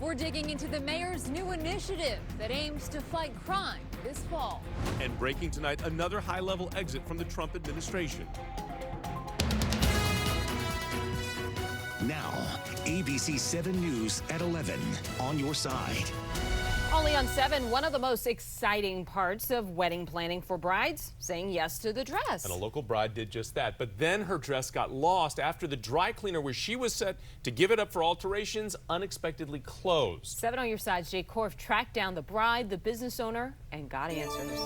We're digging into the mayor's new initiative that aims to fight crime this fall. And breaking tonight, another high-level exit from the Trump administration. Now, ABC 7 News at 11 on your side. Only on 7, one of the most exciting parts of wedding planning for brides, saying yes to the dress. And a local bride did just that. But then her dress got lost after the dry cleaner where she was set to give it up for alterations unexpectedly closed. 7 on your side's Jay Korf tracked down the bride, the business owner, and got answers.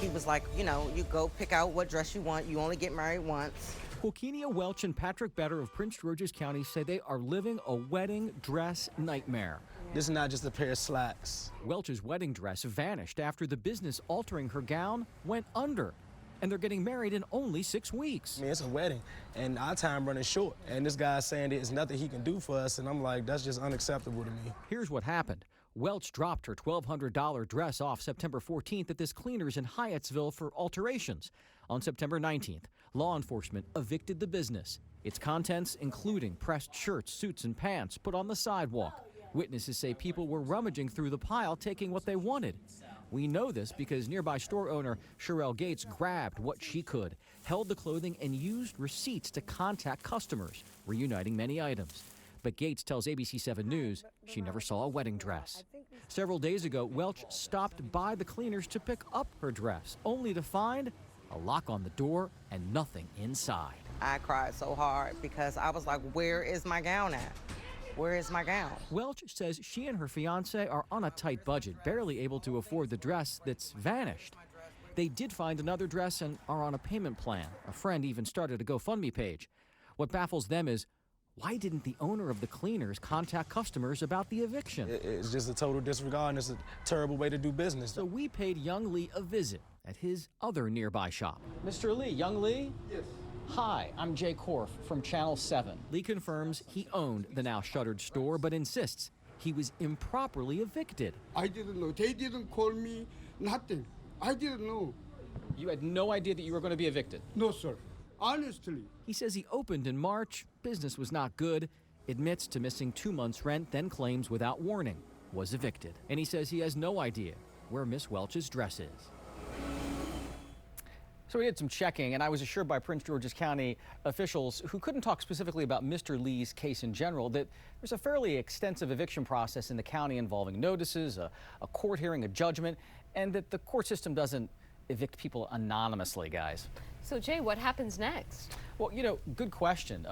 He was like, you know, you go pick out what dress you want. You only get married once. Quilkenia Welch and Patrick Better of Prince George's County say they are living a wedding dress nightmare. This is not just a pair of slacks. Welch's wedding dress vanished after the business altering her gown went under. And they're getting married in only 6 weeks. I mean, it's a wedding, and our time running short. And this guy's saying there's nothing he can do for us, and I'm like, that's just unacceptable to me. Here's what happened. Welch dropped her $1,200 dress off September 14th at this cleaner's in Hyattsville for alterations. On September 19th, law enforcement evicted the business. Its contents, including pressed shirts, suits, and pants, put on the sidewalk. Witnesses say people were rummaging through the pile, taking what they wanted. We know this because nearby store owner Sherelle Gates grabbed what she could, held the clothing, and used receipts to contact customers, reuniting many items. But Gates tells ABC 7 News she never saw a wedding dress. Several days ago, Welch stopped by the cleaners to pick up her dress, only to find a lock on the door and nothing inside. I cried so hard because I was like, where is my gown at? Where is my gown? Welch says she and her fiance are on a tight budget, barely able to afford the dress that's vanished. They did find another dress and are on a payment plan. A friend even started a GoFundMe page. What baffles them is, why didn't the owner of the cleaners contact customers about the eviction? It's just a total disregard, and it's a terrible way to do business. So we paid young Lee a visit at his other nearby shop. Mr. Lee, young Lee? Yes. Hi, I'm Jay Korf from Channel 7. Lee confirms he owned the now shuttered store, but insists he was improperly evicted. I didn't know. They didn't call me, nothing. I didn't know. You had no idea that you were going to be evicted? No, sir. Honestly. He says he opened in March, business was not good, admits to missing 2 months' rent, then claims without warning was evicted. And he says he has no idea where Miss Welch's dress is. So we did some checking, and I was assured by Prince George's County officials who couldn't talk specifically about Mr. Lee's case in general that there's a fairly extensive eviction process in the county involving notices, a court hearing, a judgment, and that the court system doesn't evict people anonymously, guys. So, Jay, what happens next? Well, you know, good question.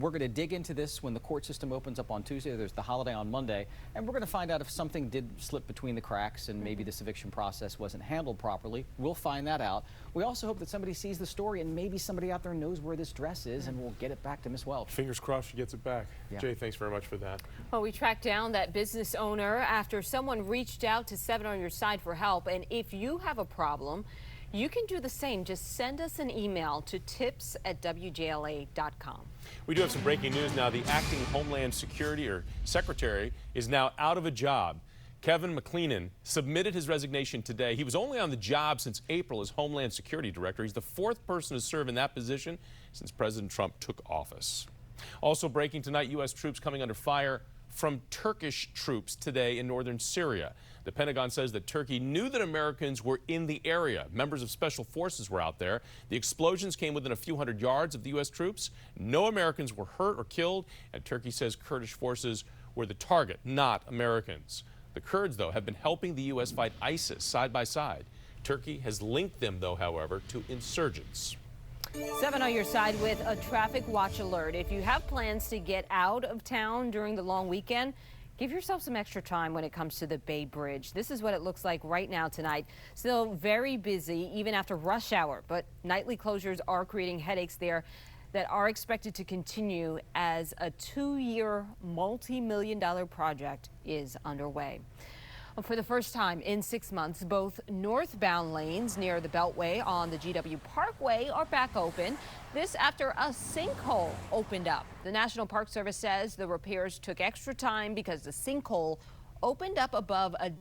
We're going to dig into this when the court system opens up on Tuesday. There's the holiday on Monday, and we're going to find out if something did slip between the cracks and maybe this eviction process wasn't handled properly. We'll find that out. We also hope that somebody sees the story and maybe somebody out there knows where this dress is, and we'll get it back to Miss Welch. Fingers crossed she gets it back. Yeah. Jay, thanks very much for that. Well, we tracked down that business owner after someone reached out to 7 on your side for help. And if you have a problem, you can do the same. Just send us an email to tips@WJLA.com. We do have some breaking news now. The acting Homeland Security or Secretary is now out of a job. Kevin McLeenan submitted his resignation today. He was only on the job since April as Homeland Security Director. He's the 4th person to serve in that position since President Trump took office. Also breaking tonight, U.S. troops coming under fire from Turkish troops today in northern Syria. The Pentagon says that Turkey knew that Americans were in the area. Members of special forces were out there. The explosions came within a few hundred yards of the U.S. troops. No Americans were hurt or killed, and Turkey says Kurdish forces were the target, not Americans. The Kurds, though, have been helping the U.S. fight ISIS side by side. Turkey has linked them, though, however, to insurgents. 7 on your side with a traffic watch alert. If you have plans to get out of town during the long weekend, give yourself some extra time when it comes to the Bay Bridge. This is what it looks like right now tonight. Still very busy even after rush hour, but nightly closures are creating headaches there that are expected to continue as a 2-year multi-million-dollar project is underway. For the first time in 6 months, both northbound lanes near the Beltway on the GW Parkway are back open. This after a sinkhole opened up. The National Park Service says the repairs took extra time because the sinkhole opened up above a